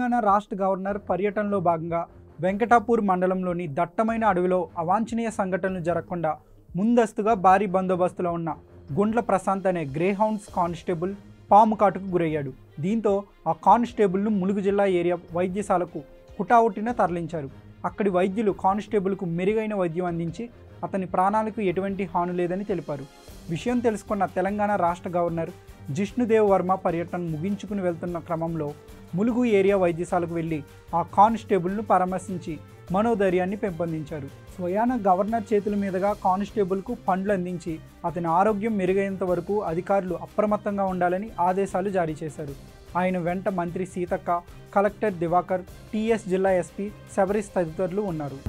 తెలంగాణ రాష్ట్ర గవర్నర్ పర్యటనలో భాగంగా వెంకటాపూర్ మండలంలోని దట్టమైన అడవిలో అవాంఛనీయ సంఘటనలు జరగకుండా ముందస్తుగా భారీ బందోబస్తులో ఉన్న గుండ్ల ప్రశాంత్ అనే గ్రేహౌండ్స్ కానిస్టేబుల్ పాము కాటుకు గురయ్యాడు. దీంతో ఆ కానిస్టేబుల్ను ములుగు జిల్లా ఏరియా వైద్యశాలకు హుటాహుటిన తరలించారు. అక్కడి వైద్యులు కానిస్టేబుల్కు మెరుగైన వైద్యం అందించి అతని ప్రాణాలకు ఎటువంటి హాని లేదని తెలిపారు. విషయం తెలుసుకున్న తెలంగాణ రాష్ట్ర గవర్నర్ జిష్ణుదేవ్ వర్మ పర్యటన ముగించుకుని వెళ్తున్న క్రమంలో ములుగు ఏరియా వైద్యశాలకు వెళ్ళి ఆ కానిస్టేబుల్ను పరామర్శించి మనోధైర్యాన్ని పెంపొందించారు. స్వయాన గవర్నర్ చేతుల మీదుగా కానిస్టేబుల్కు పండ్లు అందించి అతని ఆరోగ్యం మెరుగైనంత వరకు అధికారులు అప్రమత్తంగా ఉండాలని ఆదేశాలు జారీ చేశారు. ఆయన వెంట మంత్రి సీతక్క, కలెక్టర్ దివాకర్, టీఎస్ జిల్లా ఎస్పీ శబరీష్ తదితరులు ఉన్నారు.